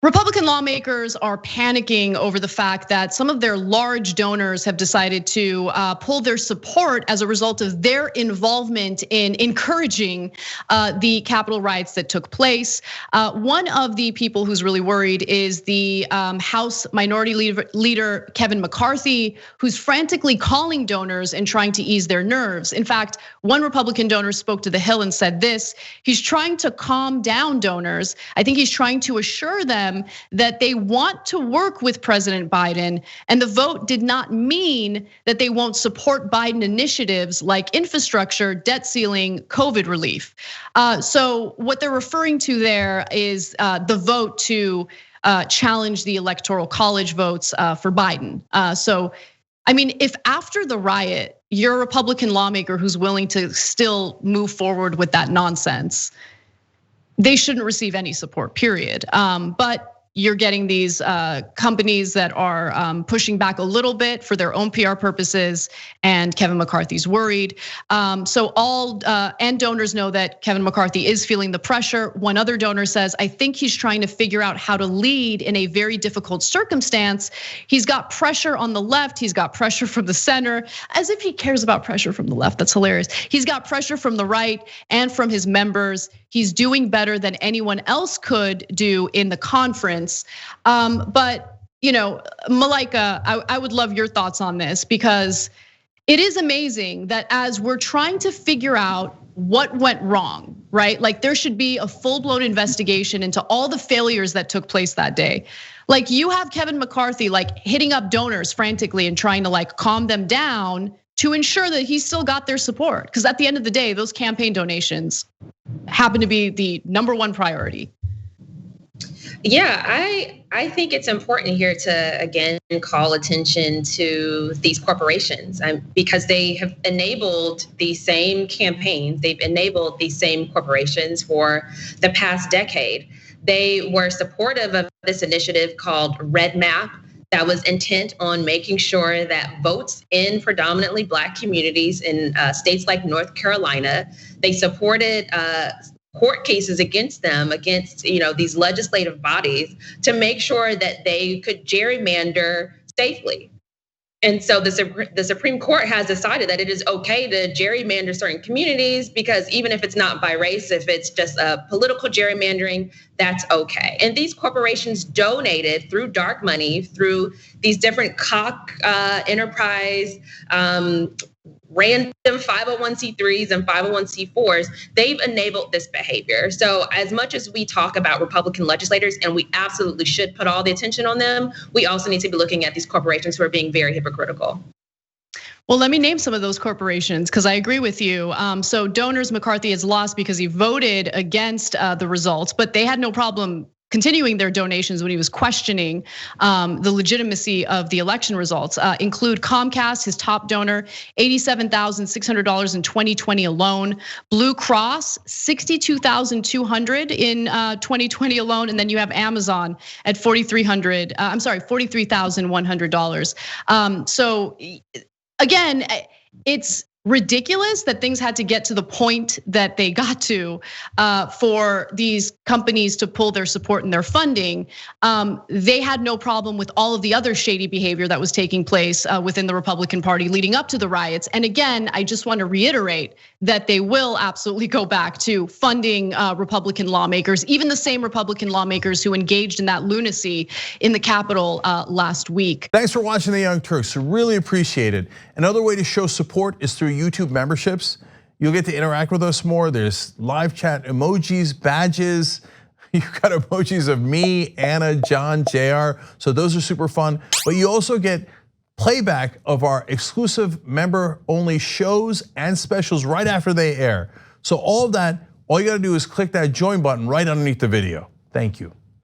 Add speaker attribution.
Speaker 1: Republican lawmakers are panicking over the fact that some of their large donors have decided to pull their support as a result of their involvement in encouraging the Capitol riots that took place. One of the people who's really worried is the House Minority Leader Kevin McCarthy, who's frantically calling donors and trying to ease their nerves. In fact, one Republican donor spoke to The Hill and said this: he's trying to calm down donors. I think he's trying to assure them that they want to work with President Biden, and the vote did not mean that they won't support Biden initiatives like infrastructure, debt ceiling, COVID relief. So what they're referring to there is the vote to challenge the Electoral College votes for Biden. So, I mean, if after the riot, you're a Republican lawmaker who's willing to still move forward with that nonsense, they shouldn't receive any support, period. But you're getting these companies that are pushing back a little bit for their own PR purposes, and Kevin McCarthy's worried. So all and donors know that Kevin McCarthy is feeling the pressure. One other donor says, I think he's trying to figure out how to lead in a very difficult circumstance. He's got pressure on the left, he's got pressure from the center, as if he cares about pressure from the left. That's hilarious. He's got pressure from the right and from his members. He's doing better than anyone else could do in the conference. But Malaika, I would love your thoughts on this, because it is amazing that as we're trying to figure out what went wrong, right? Like there should be a full-blown investigation into all the failures that took place that day. Like you have Kevin McCarthy like hitting up donors frantically and trying to like calm them down to ensure that he's still got their support. Because at the end of the day, those campaign donations happen to be the #1 priority.
Speaker 2: Yeah, I think it's important here to again call attention to these corporations, because they have enabled these same campaigns, they've enabled these same corporations for the past decade. They were supportive of this initiative called Red Map that was intent on making sure that votes in predominantly Black communities in states like North Carolina, they supported court cases against them, against these legislative bodies, to make sure that they could gerrymander safely. And so the Supreme Court has decided that it is okay to gerrymander certain communities, because even if it's not by race, if it's just a political gerrymandering, that's okay. And these corporations donated through dark money, through these different cock enterprise, random 501c3s and 501c4s, they've enabled this behavior. So as much as we talk about Republican legislators, and we absolutely should put all the attention on them, we also need to be looking at these corporations who are being very hypocritical.
Speaker 1: Well, let me name some of those corporations, because I agree with you. So donors McCarthy has lost because he voted against the results, but they had no problem continuing their donations when he was questioning the legitimacy of the election results. Include Comcast, his top donor, $87,600 in 2020 alone. Blue Cross, $62,200 in 2020 alone, and then you have Amazon at $43,100. So again, it's ridiculous that things had to get to the point that they got to for these companies to pull their support and their funding. They had no problem with all of the other shady behavior that was taking place within the Republican Party leading up to the riots. And again, I just want to reiterate that they will absolutely go back to funding Republican lawmakers, even the same Republican lawmakers who engaged in that lunacy in the Capitol last week.
Speaker 3: Thanks for watching The Young Turks, really appreciate it. Another way to show support is through YouTube memberships. You'll get to interact with us more. There's live chat emojis, badges. You've got emojis of me, Anna, John, JR. So those are super fun. But you also get playback of our exclusive member-only shows and specials right after they air. So all of that, all you gotta do is click that join button right underneath the video. Thank you.